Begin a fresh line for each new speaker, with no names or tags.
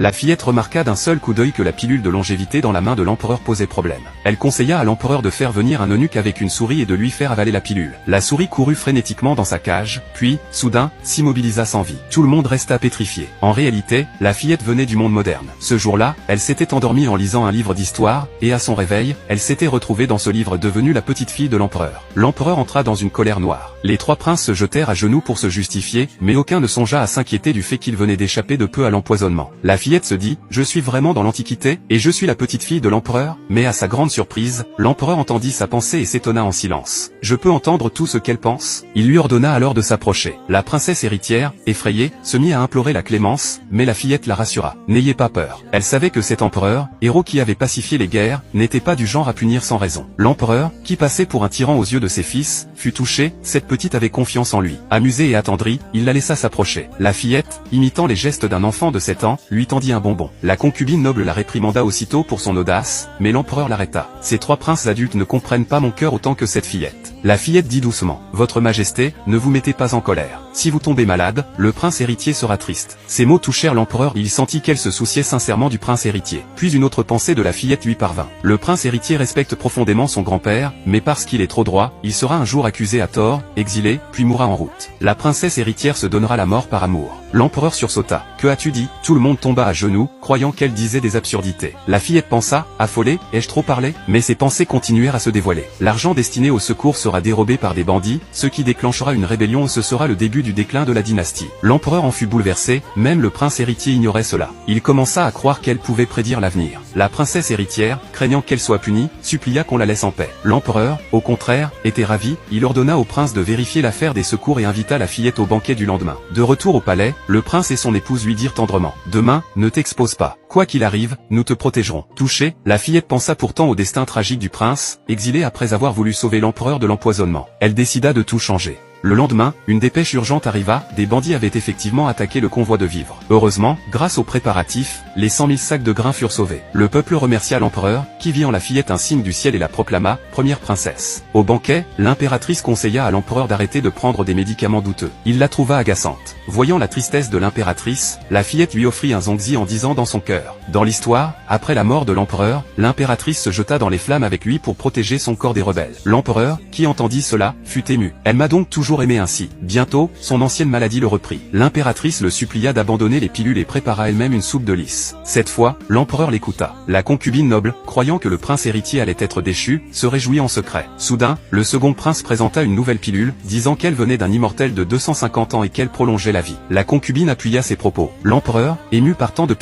La fillette remarqua d'un seul coup d'œil que la pilule de longévité dans la main de l'empereur posait problème. Elle conseilla à l'empereur de faire venir un eunuque avec une souris et de lui faire avaler la pilule. La souris courut frénétiquement dans sa cage, puis, soudain, s'immobilisa sans vie. Tout le monde resta pétrifié. En réalité, la fillette venait du monde moderne. Ce jour-là, elle s'était endormie en lisant un livre d'histoire, et à son réveil, elle s'était retrouvée dans ce livre devenue la petite fille de l'empereur. L'empereur entra dans une colère noire. Les trois princes se jetèrent à genoux pour se justifier, mais aucun ne songea à s'inquiéter du fait qu'il venait d'échapper de peu à l'empoisonnement. La fillette se dit, je suis vraiment dans l'Antiquité, et je suis la petite fille de l'empereur, mais à sa grande surprise, l'empereur entendit sa pensée et s'étonna en silence. Je peux entendre tout ce qu'elle pense? Il lui ordonna alors de s'approcher. La princesse héritière, effrayée, se mit à implorer la clémence, mais la fillette la rassura. N'ayez pas peur. Elle savait que cet empereur, héros qui avait pacifié les guerres, n'était pas du genre à punir sans raison. L'empereur, qui passait pour un tyran aux yeux de ses fils, fut touché, cette petite avait confiance en lui. Amusée et attendrie, il la laissa s'approcher. La fillette, imitant les gestes d'un enfant de 7 ans, lui tendit un bonbon. La concubine noble la réprimanda aussitôt pour son audace, mais l'empereur l'arrêta. Ces trois princes adultes ne comprennent pas mon cœur autant que cette fillette. La fillette dit doucement, Votre Majesté, ne vous mettez pas en colère. Si vous tombez malade, le prince héritier sera triste. Ces mots touchèrent l'empereur et il sentit qu'elle se souciait sincèrement du prince héritier. Puis une autre pensée de la fillette lui parvint. Le prince héritier respecte profondément son grand-père, mais parce qu'il est trop droit, il sera un jour accusé à tort, exilé, puis mourra en route. La princesse héritière se donnera la mort par amour. L'empereur sursauta. Que as-tu dit? Tout le monde tomba à genoux, croyant qu'elle disait des absurdités. La fillette pensa, affolée, ai-je trop parlé? Mais ses pensées continuèrent à se dévoiler. L'argent destiné au secours sera dérobé par des bandits, ce qui déclenchera une rébellion et ce sera le début du déclin de la dynastie. L'empereur en fut bouleversé, même le prince héritier ignorait cela. Il commença à croire qu'elle pouvait prédire l'avenir. La princesse héritière, craignant qu'elle soit punie, supplia qu'on la laisse en paix. L'empereur, au contraire, était ravi, il ordonna au prince de vérifier l'affaire des secours et invita la fillette au banquet du lendemain. De retour au palais, le prince et son épouse lui dirent tendrement, demain, ne t'expose pas. Quoi qu'il arrive, nous te protégerons. Touchée, la fillette pensa pourtant au destin tragique du prince, exilé après avoir voulu sauver l'empereur de l'empoisonnement. Elle décida de tout changer. Le lendemain, une dépêche urgente arriva, des bandits avaient effectivement attaqué le convoi de vivres. Heureusement, grâce aux préparatifs, les 100 000 sacs de grains furent sauvés. Le peuple remercia l'empereur, qui vit en la fillette un signe du ciel et la proclama, première princesse. Au banquet, l'impératrice conseilla à l'empereur d'arrêter de prendre des médicaments douteux. Il la trouva agaçante. Voyant la tristesse de l'impératrice, la fillette lui offrit un zongzi en disant dans son cœur. Dans l'histoire, après la mort de l'empereur, l'impératrice se jeta dans les flammes avec lui pour protéger son corps des rebelles. L'empereur, qui entendit cela, fut ému. Elle m'a donc toujours aimé ainsi. Bientôt, son ancienne maladie le reprit. L'impératrice le supplia d'abandonner les pilules et prépara elle-même une soupe de lys. Cette fois, l'empereur l'écouta. La concubine noble, croyant que le prince héritier allait être déchu, se réjouit en secret. Soudain, le second prince présenta une nouvelle pilule, disant qu'elle venait d'un immortel de 250 ans et qu'elle prolongeait la vie. La concubine appuya ses propos. L'empereur, ému par tant de piété,